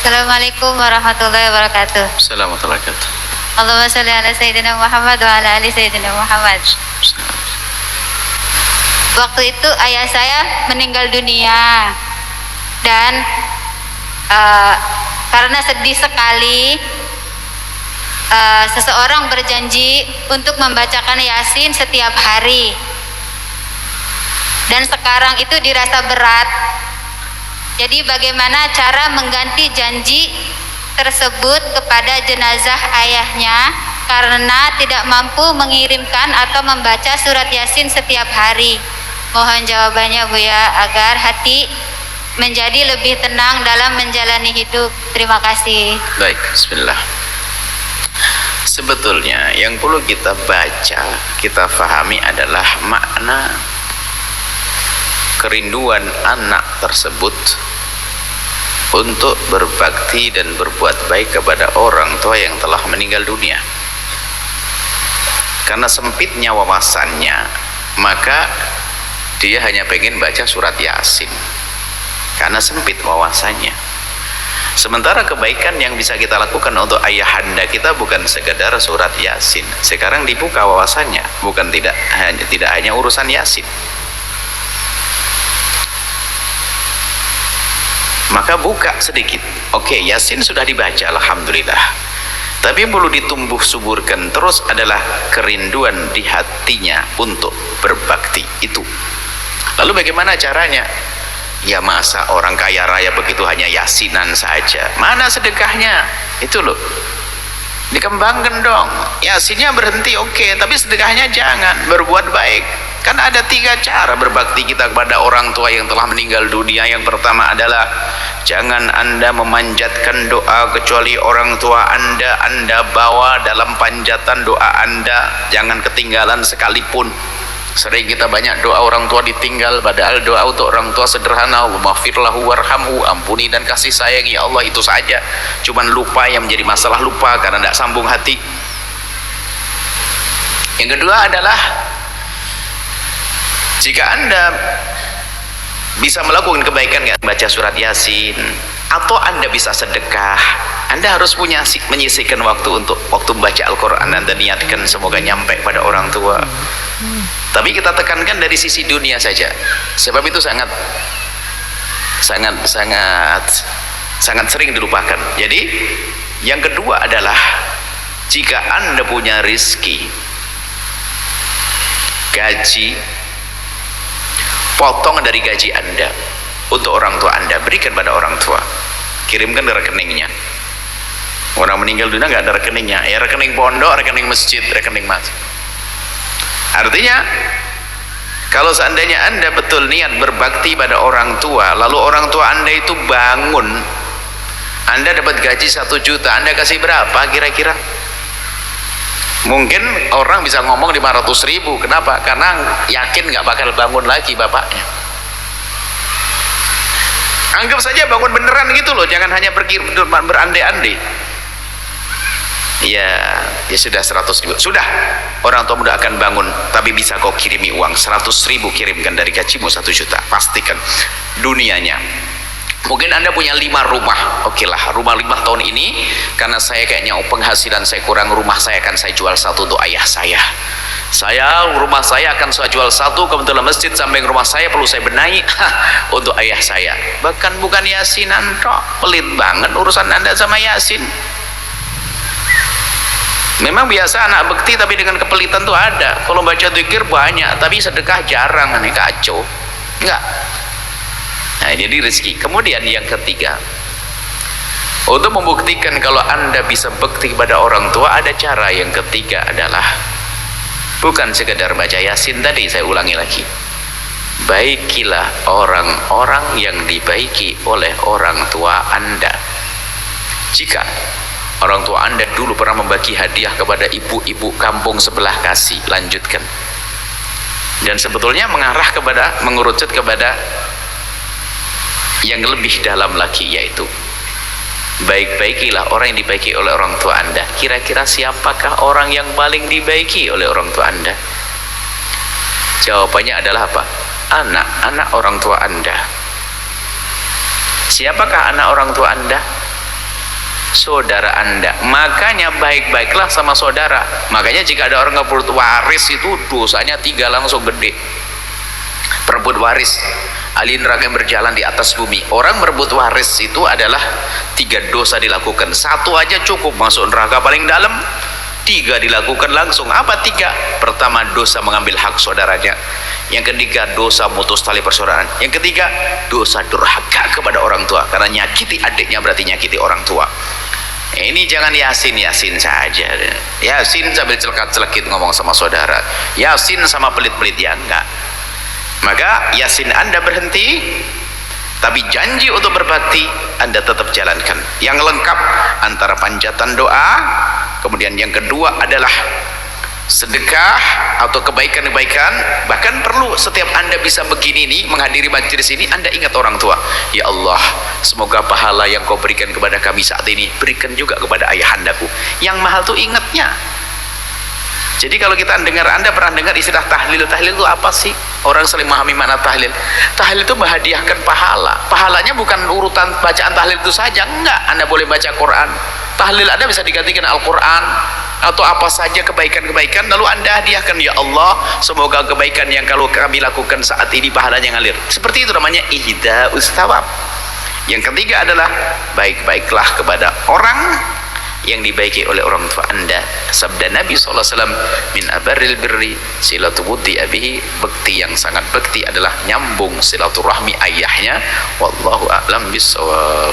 Assalamualaikum warahmatullahi wabarakatuh. Assalamualaikum warahmatullahi wabarakatuh. Allahumma sholli ala Sayyidina Muhammad wa ala ali Sayyidina Muhammad. Waktu itu ayah saya meninggal dunia dan karena sedih sekali, seseorang berjanji untuk membacakan Yasin setiap hari. Dan sekarang itu dirasa berat. Jadi bagaimana cara mengganti janji tersebut kepada jenazah ayahnya karena tidak mampu mengirimkan atau membaca surat Yasin setiap hari? Mohon jawabannya Bu ya, agar hati menjadi lebih tenang dalam menjalani hidup. Terima kasih. Baik, bismillah. Sebetulnya yang perlu kita baca, kita fahami adalah makna kerinduan anak tersebut untuk berbakti dan berbuat baik kepada orang tua yang telah meninggal dunia. Karena sempitnya wawasannya, maka dia hanya pengen baca surat Yasin karena sempit wawasannya. Sementara kebaikan yang bisa kita lakukan untuk ayahanda kita bukan sekedar surat Yasin. Sekarang dibuka wawasannya, bukan tidak hanya urusan Yasin. Maka buka sedikit. Oke, Yasin sudah dibaca, alhamdulillah. Tapi yang perlu ditumbuh suburkan terus adalah kerinduan di hatinya untuk berbakti itu. Lalu bagaimana caranya? Ya masa orang kaya raya begitu hanya yasinan saja? Mana sedekahnya? Itu loh. Dikembangkan dong. Yasinnya berhenti oke, tapi sedekahnya jangan. Berbuat baik. Kan ada 3 cara berbakti kita kepada orang tua yang telah meninggal dunia. Yang pertama adalah jangan Anda memanjatkan doa kecuali orang tua Anda bawa dalam panjatan doa Anda. Jangan ketinggalan sekalipun. Sering kita banyak doa orang tua ditinggal, padahal doa untuk orang tua sederhana. Allahumma warhamhu, ampuni dan kasih sayang ya Allah, itu saja. Cuman lupa yang menjadi masalah, lupa karena tidak sambung hati. Yang kedua adalah jika Anda bisa melakukan kebaikan, nggak baca surat Yasin, atau Anda bisa sedekah, Anda harus menyisihkan waktu untuk membaca Al-Quran. Anda niatkan semoga nyampe pada orang tua. Tapi kita tekankan dari sisi dunia saja, sebab itu sangat sering dilupakan. Jadi yang kedua adalah jika Anda punya rizki, gaji, potong dari gaji Anda untuk orang tua Anda, berikan pada orang tua, kirimkan ke rekeningnya. Orang meninggal dunia nggak ada rekeningnya, ya rekening pondok, rekening masjid, rekening masjid. Artinya kalau seandainya Anda betul niat berbakti pada orang tua, lalu orang tua Anda itu bangun, Anda dapat gaji 1 juta, Anda kasih berapa kira-kira? Mungkin orang bisa ngomong 500.000. Kenapa? Karena yakin nggak bakal bangun lagi bapaknya. Anggap saja bangun beneran gitu loh, jangan hanya berandai-andai. Ya sudah 100.000, sudah orang tua muda akan bangun, tapi bisa kau kirimi uang 100.000, kirimkan dari gajimu 1 juta, pastikan dunianya. Mungkin Anda punya 5 rumah, oke lah, rumah 5 tahun ini karena saya kayaknya penghasilan saya kurang, rumah saya akan saya jual 1 untuk ayah saya. Rumah saya akan saya jual 1, kebetulan masjid samping rumah saya perlu saya benahi untuk ayah saya. Bahkan bukan yasinan tok, pelit banget urusan Anda sama Yasin. Memang biasa anak bekti, tapi dengan kepelitan tuh ada. Kalau baca dzikir banyak, tapi sedekah jarang, aneh kacau. Enggak. Nah, jadi rezeki. Kemudian yang ketiga, untuk membuktikan kalau Anda bisa bekti kepada orang tua, ada cara yang ketiga adalah bukan sekedar baca Yasin tadi, saya ulangi lagi. Baikilah orang-orang yang dibaiki oleh orang tua Anda. Jika orang tua Anda dulu pernah membagi hadiah kepada ibu-ibu kampung sebelah, kasih, lanjutkan. Dan sebetulnya mengerucut kepada yang lebih dalam lagi, yaitu baik-baikilah orang yang dibaiki oleh orang tua Anda. Kira-kira siapakah orang yang paling dibaiki oleh orang tua Anda? Jawabannya adalah apa? Anak-anak orang tua Anda. Siapakah anak orang tua Anda? saudara Anda. Makanya baik-baiklah sama saudara. Makanya jika ada orang ngerebut waris itu dosanya 3 langsung gede. Perebut waris, ahli neraka yang berjalan di atas bumi. Orang merebut waris itu adalah 3 dosa dilakukan. 1 aja cukup masuk neraka paling dalam. 3 dilakukan langsung. Apa 3? Pertama, dosa mengambil hak saudaranya. Yang ketiga, dosa mutus tali persaudaraan. Yang ketiga, dosa durhaka kepada orang tua. Karena nyakiti adiknya berarti nyakiti orang tua. Ini jangan yasin saja. Yasin sambil celekat-celekit ngomong sama saudara. Yasin sama pelit-pelit ya enggak. Maka yasin Anda berhenti, tapi janji untuk berbakti Anda tetap jalankan. Yang lengkap antara panjatan doa, kemudian yang kedua adalah sedekah atau kebaikan-kebaikan. Bahkan perlu setiap Anda bisa begini nih, menghadiri majelis ini, Anda ingat orang tua. Ya Allah, semoga pahala yang kau berikan kepada kami saat ini berikan juga kepada ayahandaku. Yang mahal tuh ingatnya. Jadi kalau kita dengar, Anda pernah dengar istilah tahlil? Tahlil itu apa sih? Orang saling memahami makna tahlil. Tahlil itu menghadiahkan pahala. Pahalanya bukan urutan bacaan tahlil itu saja, enggak. Anda boleh baca Quran. Tahlil Anda bisa digantikan Al-Quran atau apa saja kebaikan-kebaikan, lalu Anda hadiahkan. Ya Allah, semoga kebaikan yang kalau kami lakukan saat ini pahalanya ngalir. Seperti itu namanya ihda'us thawab. Yang ketiga adalah baik-baiklah kepada orang yang dibaiki oleh orang tua Anda. Sabda Nabi SAW, min abarril birri silatu buddi abihi, bekti yang sangat bekti adalah nyambung silaturahmi ayahnya. Wallahu a'lam bissawab.